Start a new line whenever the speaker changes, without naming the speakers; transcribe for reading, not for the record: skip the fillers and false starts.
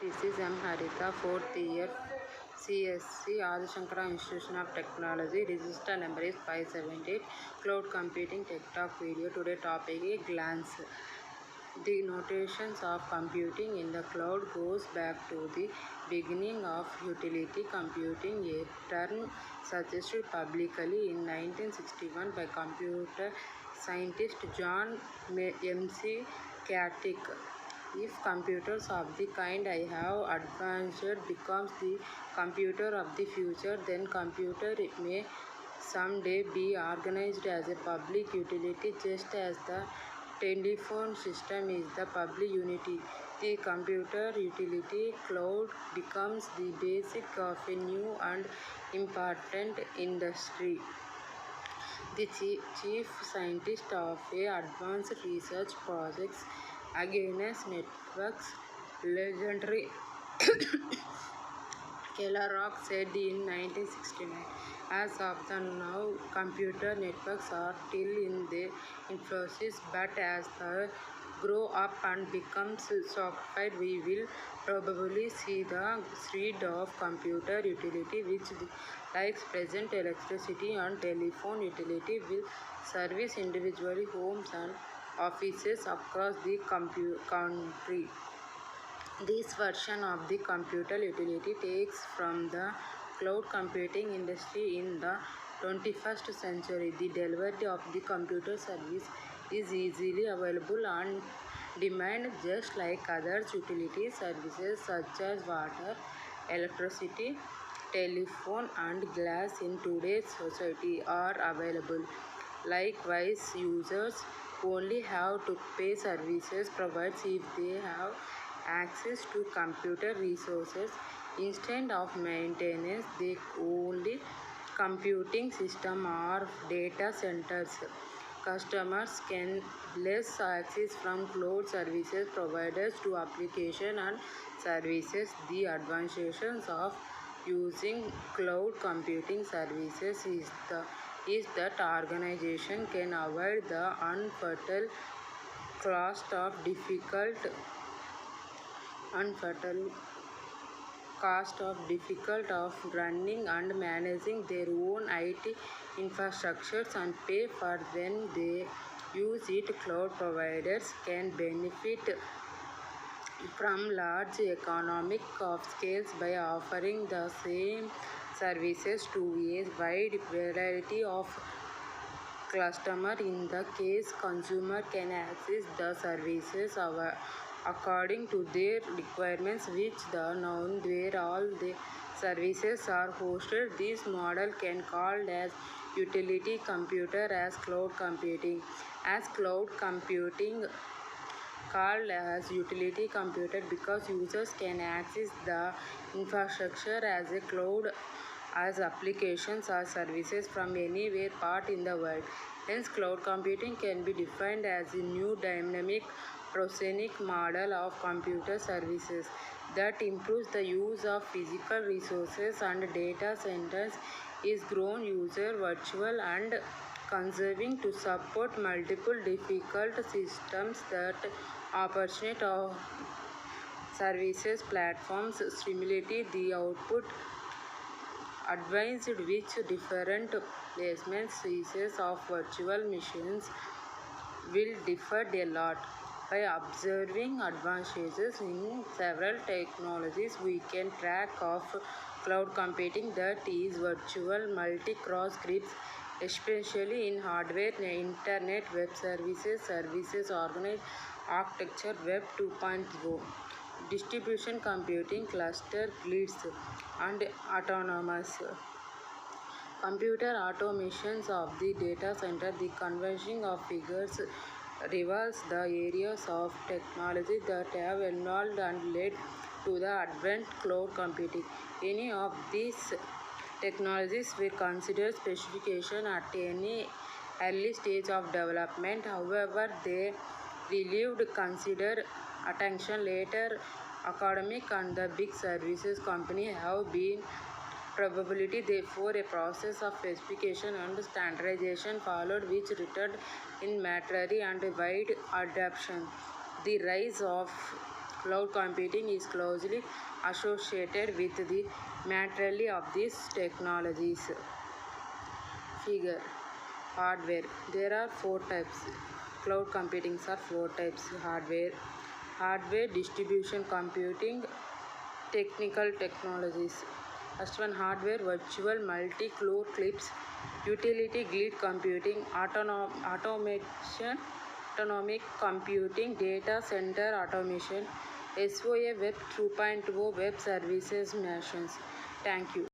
This is M. Harita, 4th year CSC, Adi Shankara Institution of Technology. Register number is 578. Cloud Computing Tech Talk video. Today topic is glance. The notations of computing in the cloud goes back to the beginning of utility computing, a term suggested publicly in 1961 by computer scientist John M.C. Cartick. If computers of the kind I have advanced becomes the computer of the future, then computer may someday be organized as a public utility, just as the telephone system is the public unity. The computer utility cloud becomes the basic of a new and important industry. The chief scientist of a advanced research projects against networks, legendary Kellogg said in 1969. As of the now, computer networks are still in their infancy, but as they grow up and become sophisticated, we will probably see the spread of computer utility, which, like present electricity and telephone utility, will service individual homes and offices across the country. This version of the computer utility takes from the cloud computing industry in the 21st century. The delivery of the computer service is easily available on demand, just like other utility services such as water, electricity, telephone and gas in today's society are available. Likewise, users only have to pay services providers if they have access to computer resources instead of maintenance their only computing system or data centers. Customers can less access from cloud services providers to application and services. The advantages of using cloud computing services is that organization can avoid the unfatal cost of difficult of running and managing their own IT infrastructures and pay for when they use it. Cloud providers can benefit from large economic of scales by offering the same services to a wide variety of customers. In the case, consumer can access the services according to their requirements, which the known where all the services are hosted. This model can called as utility computer as cloud computing. As cloud computing called as utility computer because users can access the infrastructure as a cloud as applications or services from anywhere part in the world. Hence, cloud computing can be defined as a new dynamic prosaic model of computer services that improves the use of physical resources and data centers, is grown user virtual and conserving to support multiple difficult systems that opportunity of services platforms stimulate the output advanced which different placements pieces of virtual machines will differ a lot. By observing advantages in several technologies, we can track of cloud computing that is virtual multi-cross grids, especially in hardware, internet, web services organized architecture, web 2.0, distribution computing, cluster grids, and autonomous computer automations of the data center. The converging of figures reveals the areas of technology that have evolved and led to the advent cloud computing. Any of these technologies were considered specification at any early stage of development. However, they relieved considered attention later. Academic and the big services company have been probability. Therefore, a process of specification and standardization followed, which resulted in maturity and wide adoption. The rise of Cloud computing is closely associated with the materiality of these technologies. Figure. Hardware. There are four types. Cloud computing are four types. Hardware distribution computing, technical technologies. First one, hardware, virtual multi-core clips, utility grid computing, automation, autonomic computing, data center automation, SOA Web 2.0 web services machines. Thank you.